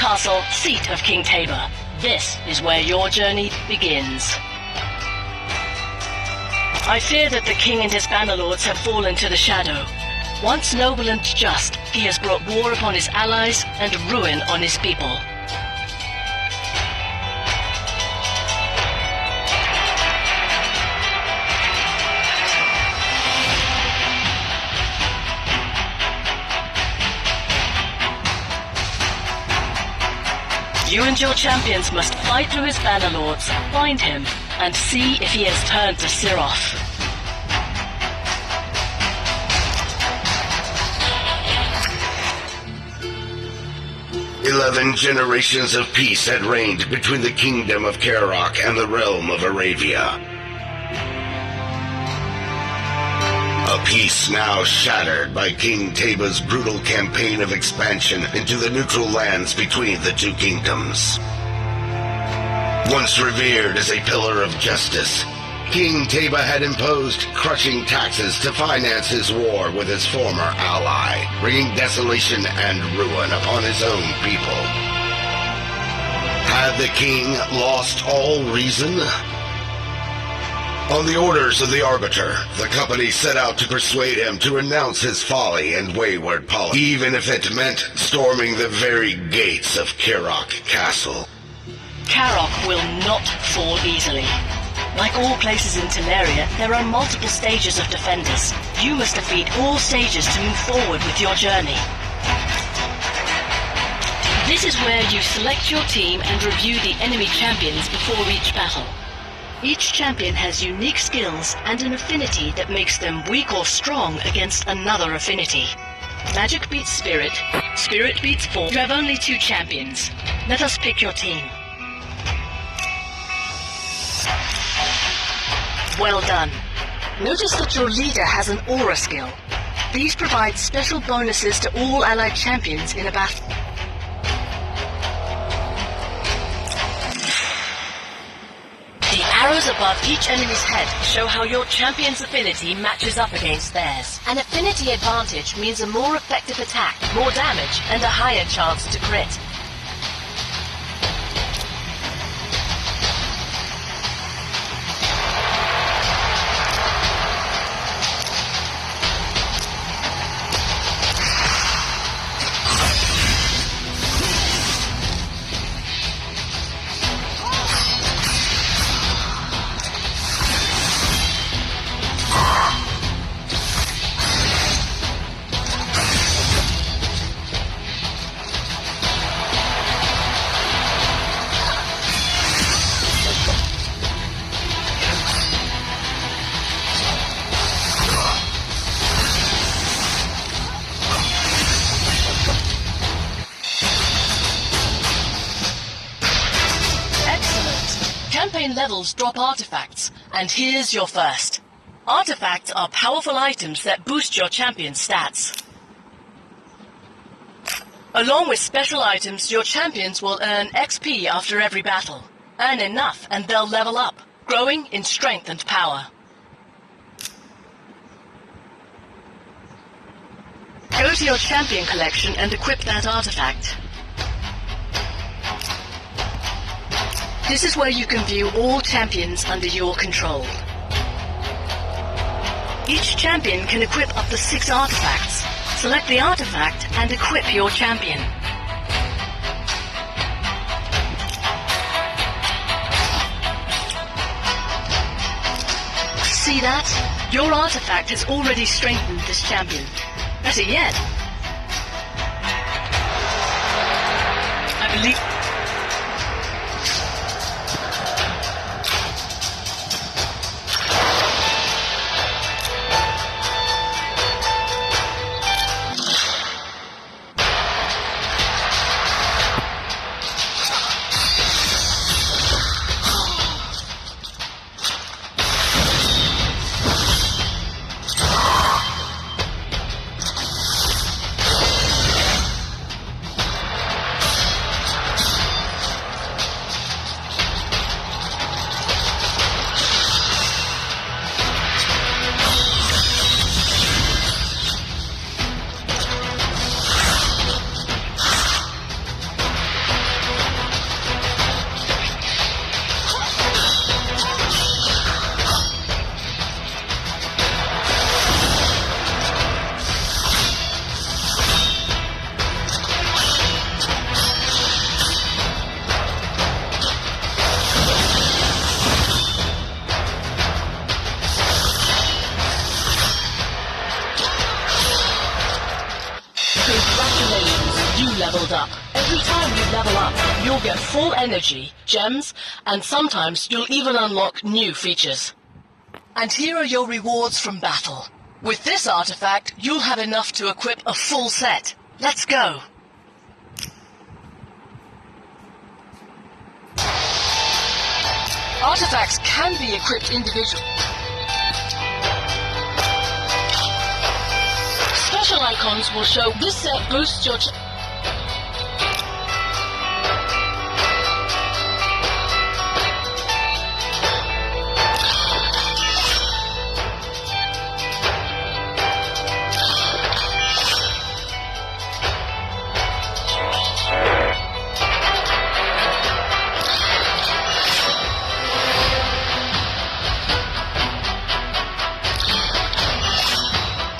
castle, seat of King Tabor. This is where your journey begins. I fear that the king and his bannerlords have fallen to the shadow. Once noble and just, he has brought war upon his allies and ruin on his people. You and your champions must fight through his bannerlords, find him, and see if he has turned to Siroth. "11 generations of peace had reigned between the kingdom of Karok and the realm of Aravia. A peace now shattered by King Taba's brutal campaign of expansion into the neutral lands between the two kingdoms. Once revered as a pillar of justice, King Taba had imposed crushing taxes to finance his war with his former ally, bringing desolation and ruin upon his own people. Had the king lost all reason? On the orders of the Arbiter, the company set out to persuade him to renounce his folly and wayward policy, even if it meant storming the very gates of Karok Castle. Karok will not fall easily. Like all places in Teleria, there are multiple stages of defenders. You must defeat all stages to move forward with your journey. This is where you select your team and review the enemy champions before each battle. Each champion has unique skills and an affinity that makes them weak or strong against another affinity. Magic beats spirit, spirit beats force. You have only 2 champions. Let us pick your team. Well done. Notice that your leader has an aura skill. These provide special bonuses to all allied champions in a battle. The arrows above each enemy's head show how your champion's affinity matches up against theirs. An affinity advantage means a more effective attack, more damage, and a higher chance to crit. Campaign levels drop artifacts, and here's your first. Artifacts are powerful items that boost your champion's stats. Along with special items, your champions will earn XP after every battle. Earn enough and they'll level up, growing in strength and power. Go to your champion collection and equip that artifact. This is where you can view all champions under your control. Each champion can equip up to 6 artifacts. Select the artifact and equip your champion. See that? Your artifact has already strengthened this champion. Better yet, I believe... You'll get full energy, gems, and sometimes you'll even unlock new features. And here are your rewards from battle. With this artifact, you'll have enough to equip a full set. Let's go! Artifacts can be equipped individually. Special icons will show this set boosts your...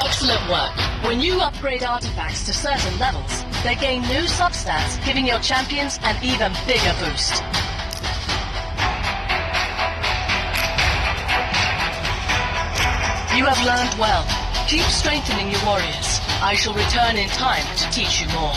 Excellent work. When you upgrade artifacts to certain levels, they gain new substats, giving your champions an even bigger boost. You have learned well. Keep strengthening your warriors. I shall return in time to teach you more.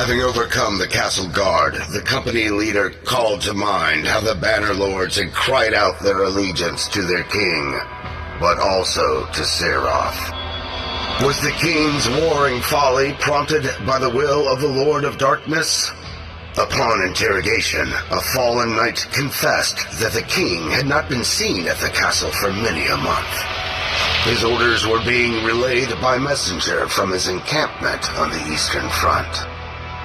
Having overcome the castle guard, the company leader called to mind how the Banner Lords had cried out their allegiance to their king, but also to Seroth. Was the king's warring folly prompted by the will of the Lord of Darkness? Upon interrogation, a fallen knight confessed that the king had not been seen at the castle for many a month. His orders were being relayed by messenger from his encampment on the Eastern Front.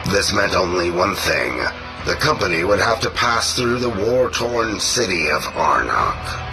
This meant only one thing. The company would have to pass through the war-torn city of Arnok.